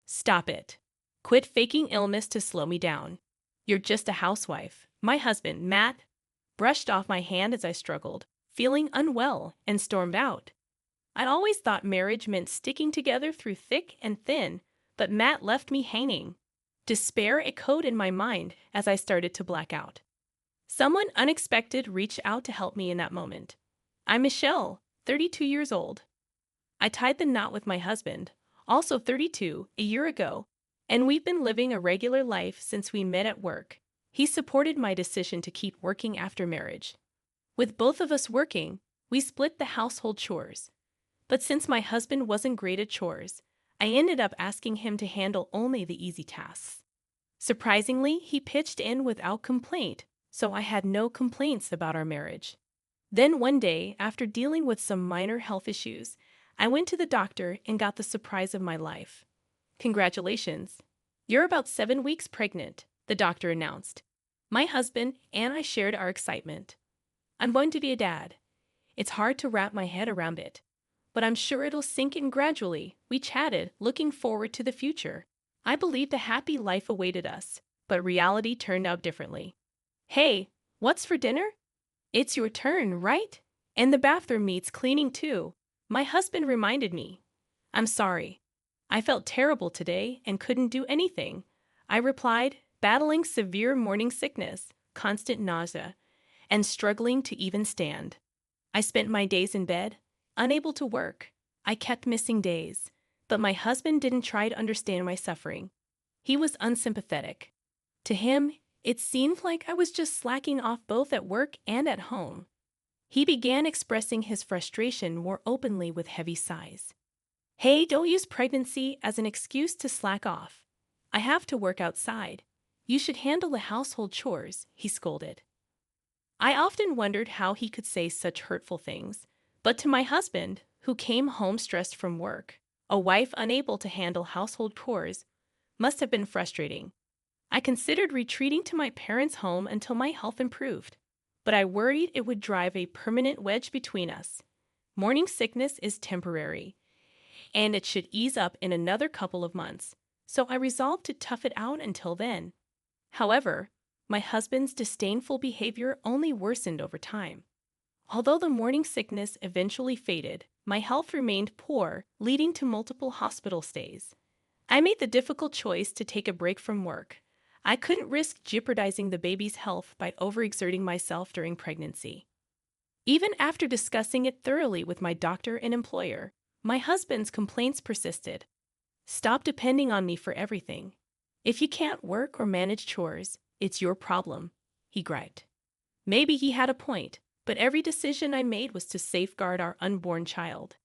Stop it. Quit faking illness to slow me down. You're just a housewife. My husband, Matt, brushed off my hand as I struggled, feeling unwell, and stormed out. I'd always thought marriage meant sticking together through thick and thin, but Matt left me hanging. Despair echoed in my mind as I started to black out. Someone unexpected reached out to help me in that moment. I'm Michelle, 32 years old. I tied the knot with my husband, also 32, a year ago, and we've been living a regular life since we met at work. He supported my decision to keep working after marriage. With both of us working, we split the household chores. But since my husband wasn't great at chores, I ended up asking him to handle only the easy tasks. Surprisingly, he pitched in without complaint, so I had no complaints about our marriage. Then one day, after dealing with some minor health issues, I went to the doctor and got the surprise of my life. Congratulations. You're about 7 weeks pregnant, the doctor announced. My husband and I shared our excitement. I'm going to be a dad. It's hard to wrap my head around it, but I'm sure it'll sink in gradually. We chatted, looking forward to the future. I believed a happy life awaited us, but reality turned out differently. Hey, what's for dinner? It's your turn, right? And the bathroom needs cleaning too. My husband reminded me. I'm sorry. I felt terrible today and couldn't do anything. I replied, battling severe morning sickness, constant nausea, and struggling to even stand. I spent my days in bed, unable to work. I kept missing days, but my husband didn't try to understand my suffering. He was unsympathetic. To him, it seemed like I was just slacking off both at work and at home. He began expressing his frustration more openly with heavy sighs. Hey, don't use pregnancy as an excuse to slack off. I have to work outside. You should handle the household chores, he scolded. I often wondered how he could say such hurtful things, but to my husband, who came home stressed from work, a wife unable to handle household chores must have been frustrating. I considered retreating to my parents' home until my health improved, but I worried it would drive a permanent wedge between us. Morning sickness is temporary, and it should ease up in another couple of months, so I resolved to tough it out until then. However, my husband's disdainful behavior only worsened over time. Although the morning sickness eventually faded, my health remained poor, leading to multiple hospital stays. I made the difficult choice to take a break from work. I couldn't risk jeopardizing the baby's health by overexerting myself during pregnancy. Even after discussing it thoroughly with my doctor and employer, my husband's complaints persisted. Stop depending on me for everything. If you can't work or manage chores, it's your problem, he griped. Maybe he had a point, but every decision I made was to safeguard our unborn child.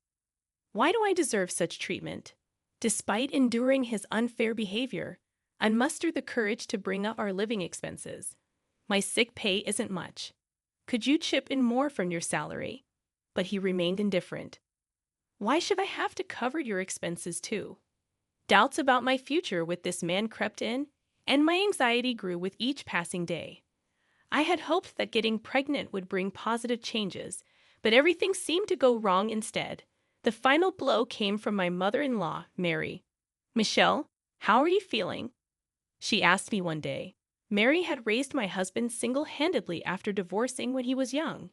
Why do I deserve such treatment? Despite enduring his unfair behavior, I mustered the courage to bring up our living expenses. My sick pay isn't much. Could you chip in more from your salary? But he remained indifferent. Why should I have to cover your expenses too? Doubts about my future with this man crept in, and my anxiety grew with each passing day. I had hoped that getting pregnant would bring positive changes, but everything seemed to go wrong instead. The final blow came from my mother-in-law, Mary. Michelle, how are you feeling? She asked me one day. Mary had raised my husband single-handedly after divorcing when he was young.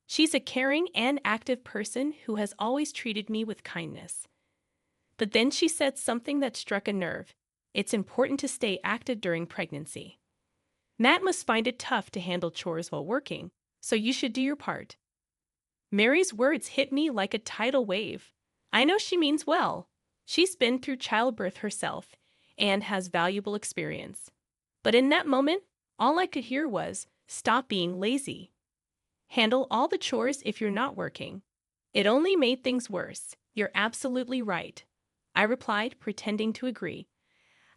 She's a caring and active person who has always treated me with kindness. But then she said something that struck a nerve. It's important to stay active during pregnancy. Matt must find it tough to handle chores while working, so you should do your part. Mary's words hit me like a tidal wave. I know she means well. She's been through childbirth herself and has valuable experience. But in that moment, all I could hear was, stop being lazy. Handle all the chores if you're not working. It only made things worse. You're absolutely right, I replied, pretending to agree.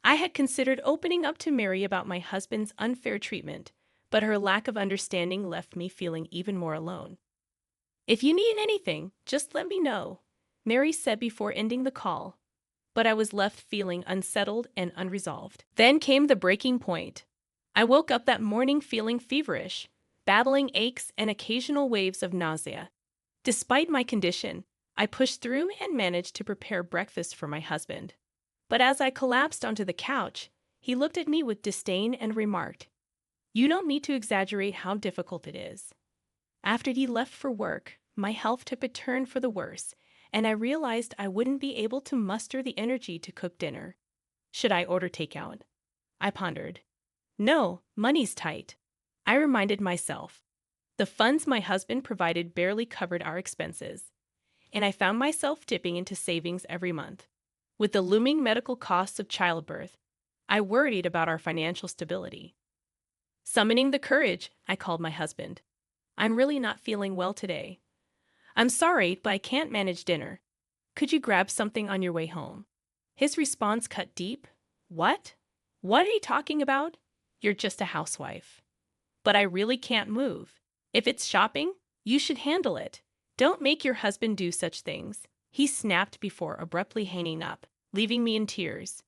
I had considered opening up to Mary about my husband's unfair treatment, but her lack of understanding left me feeling even more alone. If you need anything, just let me know, Mary said before ending the call. But I was left feeling unsettled and unresolved. Then came the breaking point. I woke up that morning feeling feverish, battling aches and occasional waves of nausea. Despite my condition, I pushed through and managed to prepare breakfast for my husband. But as I collapsed onto the couch, he looked at me with disdain and remarked, "You don't need to exaggerate how difficult it is." After he left for work, my health took a turn for the worse, and I realized I wouldn't be able to muster the energy to cook dinner. Should I order takeout? I pondered. No, money's tight. I reminded myself. The funds my husband provided barely covered our expenses, and I found myself dipping into savings every month. With the looming medical costs of childbirth, I worried about our financial stability. Summoning the courage, I called my husband. "I'm really not feeling well today. I'm sorry, but I can't manage dinner. Could you grab something on your way home?" His response cut deep. "What? What are you talking about? You're just a housewife." "But I really can't move. If it's shopping, you should handle it. Don't make your husband do such things," he snapped before abruptly hanging up, leaving me in tears.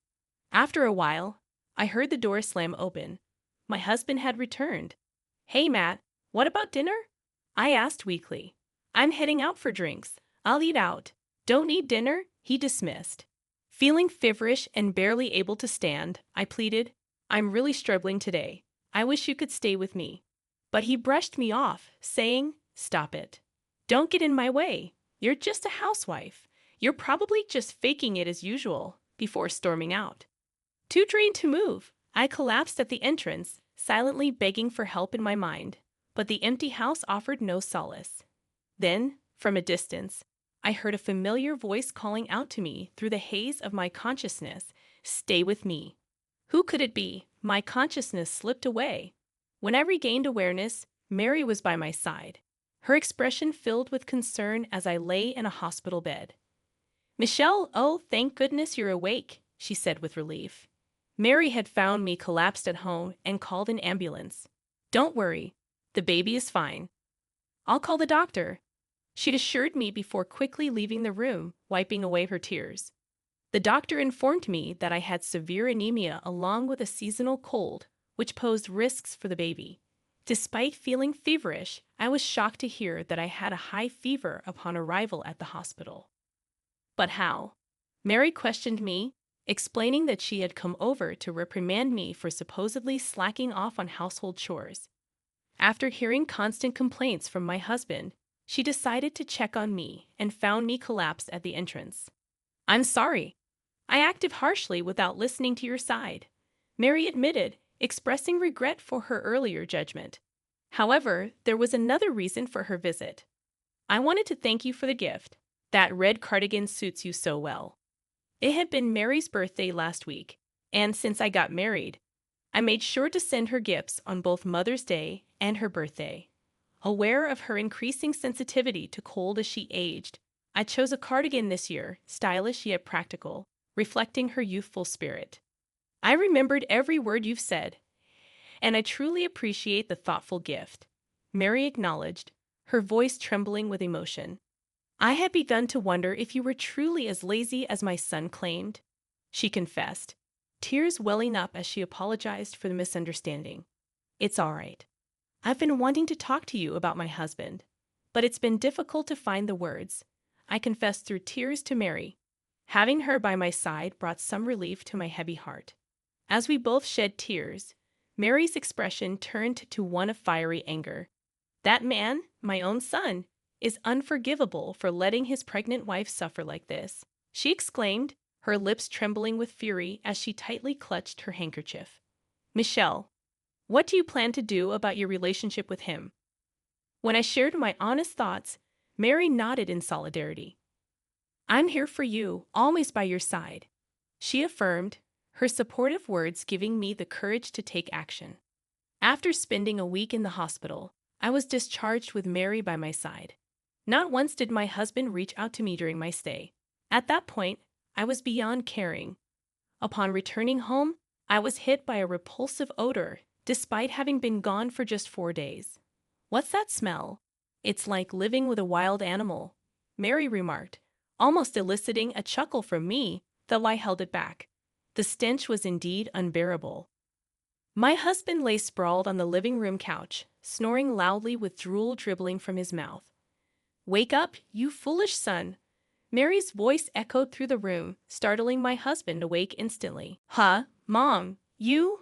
After a while, I heard the door slam open. My husband had returned. "Hey, Matt, what about dinner?" I asked weakly. "I'm heading out for drinks. I'll eat out." "Don't eat dinner?" he dismissed. Feeling feverish and barely able to stand, I pleaded, "I'm really struggling today. I wish you could stay with me." But he brushed me off, saying, "Stop it. Don't get in my way. You're just a housewife. You're probably just faking it as usual," before storming out. Too drained to move, I collapsed at the entrance, silently begging for help in my mind, but the empty house offered no solace. Then, from a distance, I heard a familiar voice calling out to me through the haze of my consciousness, "Stay with me." Who could it be? My consciousness slipped away. When I regained awareness, Mary was by my side, her expression filled with concern as I lay in a hospital bed. "Michelle, oh, thank goodness you're awake," she said with relief. Mary had found me collapsed at home and called an ambulance. "Don't worry, the baby is fine. I'll call the doctor," she'd assured me before quickly leaving the room, wiping away her tears. The doctor informed me that I had severe anemia along with a seasonal cold, which posed risks for the baby. Despite feeling feverish, I was shocked to hear that I had a high fever upon arrival at the hospital. "But how?" Mary questioned me, explaining that she had come over to reprimand me for supposedly slacking off on household chores. After hearing constant complaints from my husband, she decided to check on me and found me collapsed at the entrance. "I'm sorry. I acted harshly without listening to your side," Mary admitted, expressing regret for her earlier judgment. However, there was another reason for her visit. "I wanted to thank you for the gift. That red cardigan suits you so well." It had been Mary's birthday last week, and since I got married, I made sure to send her gifts on both Mother's Day and her birthday. Aware of her increasing sensitivity to cold as she aged, I chose a cardigan this year, stylish yet practical, reflecting her youthful spirit. "I remembered every word you've said, and I truly appreciate the thoughtful gift," Mary acknowledged, her voice trembling with emotion. "I had begun to wonder if you were truly as lazy as my son claimed," she confessed, tears welling up as she apologized for the misunderstanding. "It's all right. I've been wanting to talk to you about my husband, but it's been difficult to find the words," I confessed through tears to Mary. Having her by my side brought some relief to my heavy heart. As we both shed tears, Mary's expression turned to one of fiery anger. "That man, my own son, is unforgivable for letting his pregnant wife suffer like this," she exclaimed, her lips trembling with fury as she tightly clutched her handkerchief. "Michelle, what do you plan to do about your relationship with him?" When I shared my honest thoughts, Mary nodded in solidarity. "I'm here for you, always by your side," she affirmed, her supportive words giving me the courage to take action. After spending a week in the hospital, I was discharged with Mary by my side. Not once did my husband reach out to me during my stay. At that point, I was beyond caring. Upon returning home, I was hit by a repulsive odor, despite having been gone for just 4 days. "What's that smell?" "It's like living with a wild animal," Mary remarked, almost eliciting a chuckle from me, though I held it back. The stench was indeed unbearable. My husband lay sprawled on the living room couch, snoring loudly with drool dribbling from his mouth. "Wake up, you foolish son. Mary's voice echoed through the room, startling my husband awake instantly. Huh, Mom, you?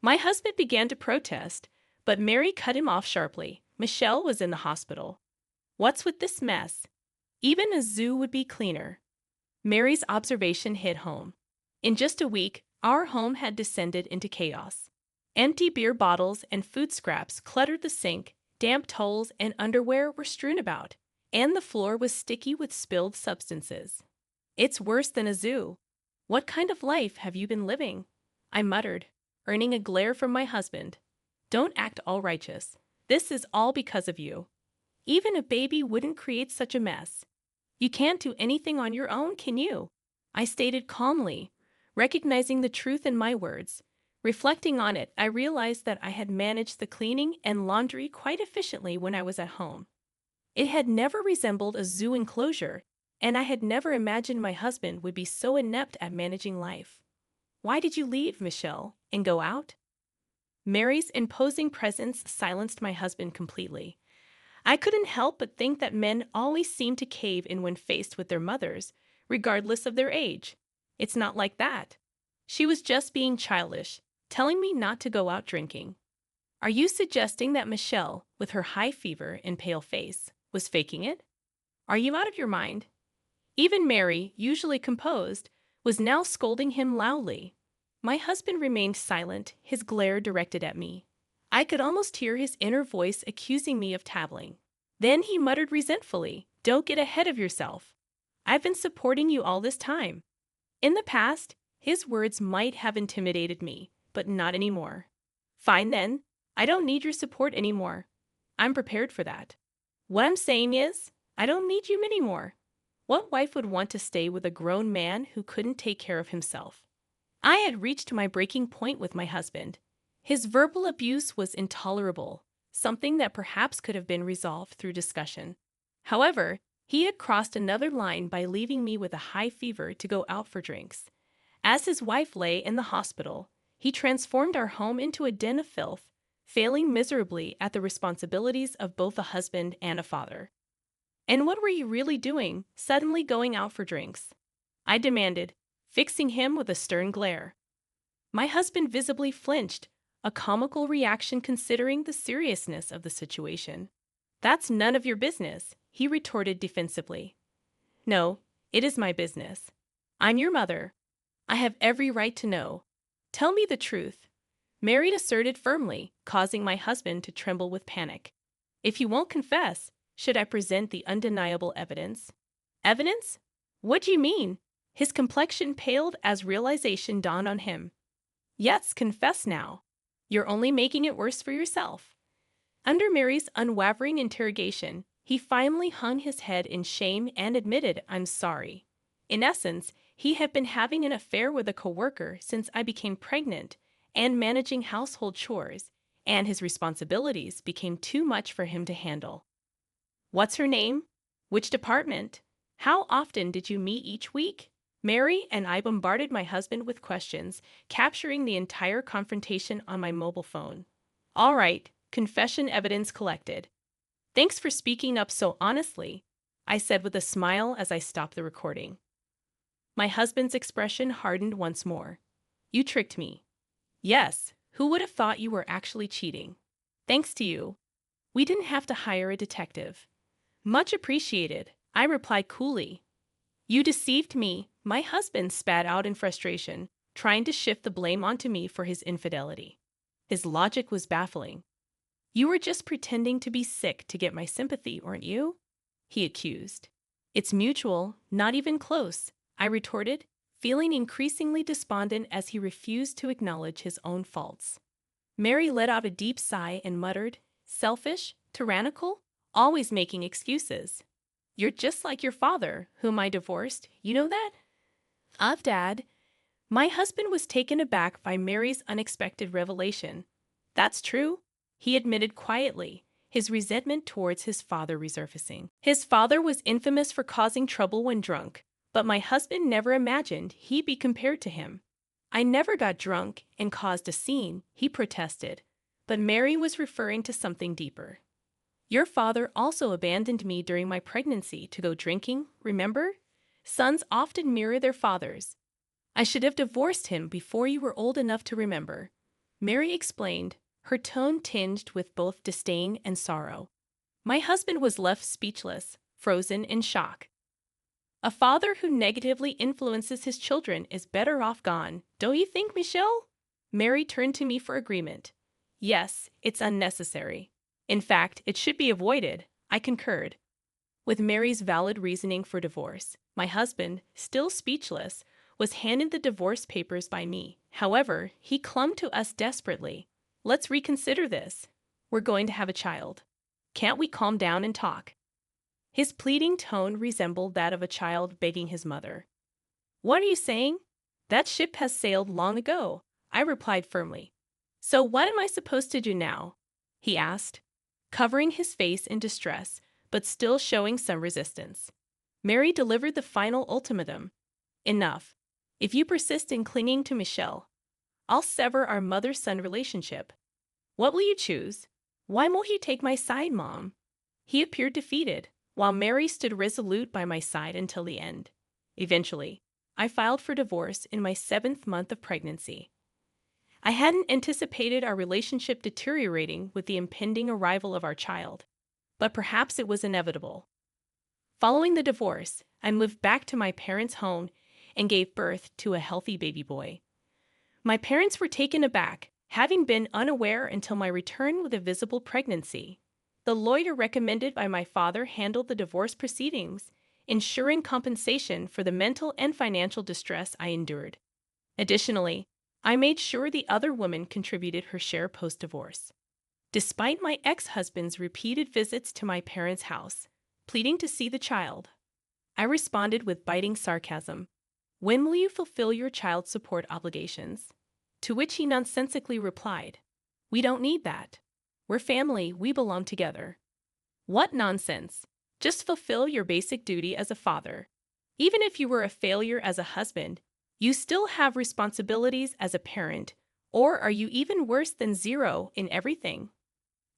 My husband began to protest, but Mary cut him off sharply. Michelle was in the hospital. What's with this mess? Even a zoo would be cleaner. Mary's observation hit home. In just a week, our home had descended into chaos. Empty beer bottles and food scraps cluttered the sink, damp towels and underwear were strewn about, and the floor was sticky with spilled substances. It's worse than a zoo. What kind of life have you been living? I muttered, earning a glare from my husband. Don't act all righteous. This is all because of you. Even a baby wouldn't create such a mess. You can't do anything on your own, can you? I stated calmly, recognizing the truth in my words. Reflecting on it, I realized that I had managed the cleaning and laundry quite efficiently when I was at home. It had never resembled a zoo enclosure, and I had never imagined my husband would be so inept at managing life. Why did you leave, Michelle, and go out? Mary's imposing presence silenced my husband completely. I couldn't help but think that men always seem to cave in when faced with their mothers, regardless of their age. It's not like that. She was just being childish, telling me not to go out drinking. Are you suggesting that Michelle, with her high fever and pale face, was faking it? Are you out of your mind? Even Mary, usually composed, was now scolding him loudly. My husband remained silent, his glare directed at me. I could almost hear his inner voice accusing me of tattling. Then he muttered resentfully, "Don't get ahead of yourself. I've been supporting you all this time." In the past, his words might have intimidated me, but not anymore. Fine then, I don't need your support anymore. I'm prepared for that. What I'm saying is, I don't need you anymore. What wife would want to stay with a grown man who couldn't take care of himself? I had reached my breaking point with my husband. His verbal abuse was intolerable, something that perhaps could have been resolved through discussion. However, he had crossed another line by leaving me with a high fever to go out for drinks. As his wife lay in the hospital, he transformed our home into a den of filth, failing miserably at the responsibilities of both a husband and a father. And what were you really doing, suddenly going out for drinks? I demanded, fixing him with a stern glare. My husband visibly flinched, a comical reaction considering the seriousness of the situation. That's none of your business, he retorted defensively. No, it is my business. I'm your mother. I have every right to know. Tell me the truth. Mary asserted firmly, causing my husband to tremble with panic. If you won't confess, should I present the undeniable evidence? Evidence? What do you mean? His complexion paled as realization dawned on him. Yes, confess now. You're only making it worse for yourself. Under Mary's unwavering interrogation, he finally hung his head in shame and admitted, I'm sorry. In essence, he had been having an affair with a coworker since I became pregnant and managing household chores, and his responsibilities became too much for him to handle. What's her name? Which department? How often did you meet each week? Mary and I bombarded my husband with questions, capturing the entire confrontation on my mobile phone. All right, confession evidence collected. Thanks for speaking up so honestly, I said with a smile as I stopped the recording. My husband's expression hardened once more. You tricked me. Yes, who would have thought you were actually cheating? Thanks to you. We didn't have to hire a detective. Much appreciated, I replied coolly. You deceived me, my husband spat out in frustration, trying to shift the blame onto me for his infidelity. His logic was baffling. You were just pretending to be sick to get my sympathy, weren't you? He accused. It's mutual, not even close, I retorted, feeling increasingly despondent as he refused to acknowledge his own faults. Mary let out a deep sigh and muttered, selfish, tyrannical, always making excuses. You're just like your father, whom I divorced, you know that? Dad. My husband was taken aback by Mary's unexpected revelation. That's true, he admitted quietly, his resentment towards his father resurfacing. His father was infamous for causing trouble when drunk, but my husband never imagined he'd be compared to him. I never got drunk and caused a scene, he protested, but Mary was referring to something deeper. Your father also abandoned me during my pregnancy to go drinking, remember? Sons often mirror their fathers. I should have divorced him before you were old enough to remember. Mary explained, her tone tinged with both disdain and sorrow. My husband was left speechless, frozen in shock. A father who negatively influences his children is better off gone, don't you think, Michelle? Mary turned to me for agreement. Yes, it's unnecessary. In fact, it should be avoided, I concurred. With Mary's valid reasoning for divorce, my husband, still speechless, was handed the divorce papers by me. However, he clung to us desperately. Let's reconsider this. We're going to have a child. Can't we calm down and talk? His pleading tone resembled that of a child begging his mother. What are you saying? That ship has sailed long ago, I replied firmly. So what am I supposed to do now? He asked, covering his face in distress, but still showing some resistance. Mary delivered the final ultimatum. Enough. If you persist in clinging to Michelle, I'll sever our mother-son relationship. What will you choose? Why won't you take my side, Mom? He appeared defeated, while Mary stood resolute by my side until the end. Eventually, I filed for divorce in my 7th month of pregnancy. I hadn't anticipated our relationship deteriorating with the impending arrival of our child, but perhaps it was inevitable. Following the divorce, I moved back to my parents' home and gave birth to a healthy baby boy. My parents were taken aback, having been unaware until my return with a visible pregnancy. The lawyer recommended by my father handled the divorce proceedings, ensuring compensation for the mental and financial distress I endured. Additionally, I made sure the other woman contributed her share post-divorce. Despite my ex-husband's repeated visits to my parents' house, pleading to see the child, I responded with biting sarcasm. When will you fulfill your child support obligations? To which he nonsensically replied, we don't need that. We're family, we belong together. What nonsense! Just fulfill your basic duty as a father. Even if you were a failure as a husband, you still have responsibilities as a parent, or are you even worse than zero in everything?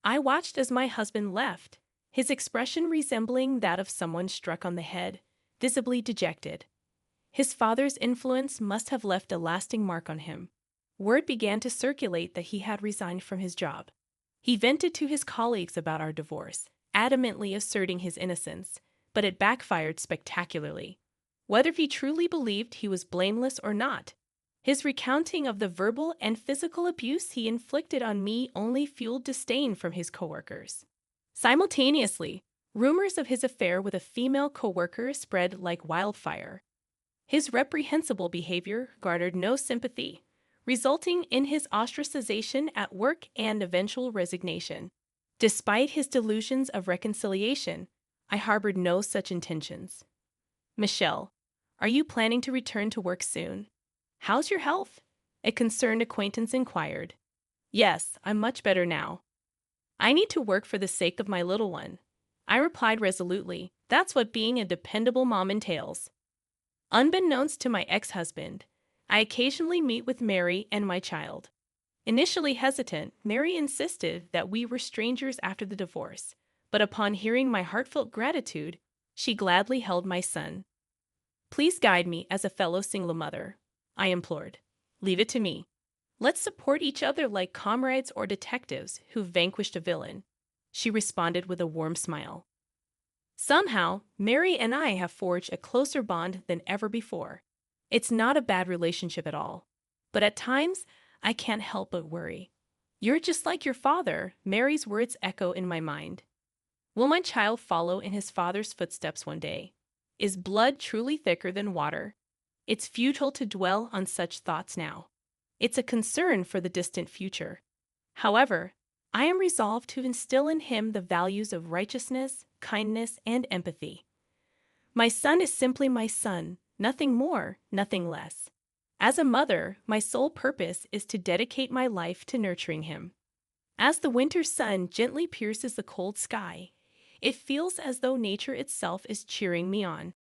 I watched as my husband left, his expression resembling that of someone struck on the head, visibly dejected. His father's influence must have left a lasting mark on him. Word began to circulate that he had resigned from his job. He vented to his colleagues about our divorce, adamantly asserting his innocence, but it backfired spectacularly. Whether he truly believed he was blameless or not, his recounting of the verbal and physical abuse he inflicted on me only fueled disdain from his coworkers. Simultaneously, rumors of his affair with a female coworker spread like wildfire. His reprehensible behavior garnered no sympathy, resulting in his ostracization at work and eventual resignation. Despite his delusions of reconciliation, I harbored no such intentions. Michelle, are you planning to return to work soon? How's your health? A concerned acquaintance inquired. Yes, I'm much better now. I need to work for the sake of my little one. I replied resolutely, that's what being a dependable mom entails. Unbeknownst to my ex-husband, I occasionally meet with Mary and my child. Initially hesitant, Mary insisted that we were strangers after the divorce, but upon hearing my heartfelt gratitude, she gladly held my son. Please guide me as a fellow single mother, I implored. Leave it to me. Let's support each other like comrades or detectives who've vanquished a villain, she responded with a warm smile. Somehow, Mary and I have forged a closer bond than ever before. It's not a bad relationship at all, but at times, I can't help but worry. You're just like your father, Mary's words echo in my mind. Will my child follow in his father's footsteps one day? Is blood truly thicker than water? It's futile to dwell on such thoughts now. It's a concern for the distant future. However, I am resolved to instill in him the values of righteousness, kindness, and empathy. My son is simply my son, nothing more, nothing less. As a mother, my sole purpose is to dedicate my life to nurturing him. As the winter sun gently pierces the cold sky, it feels as though nature itself is cheering me on.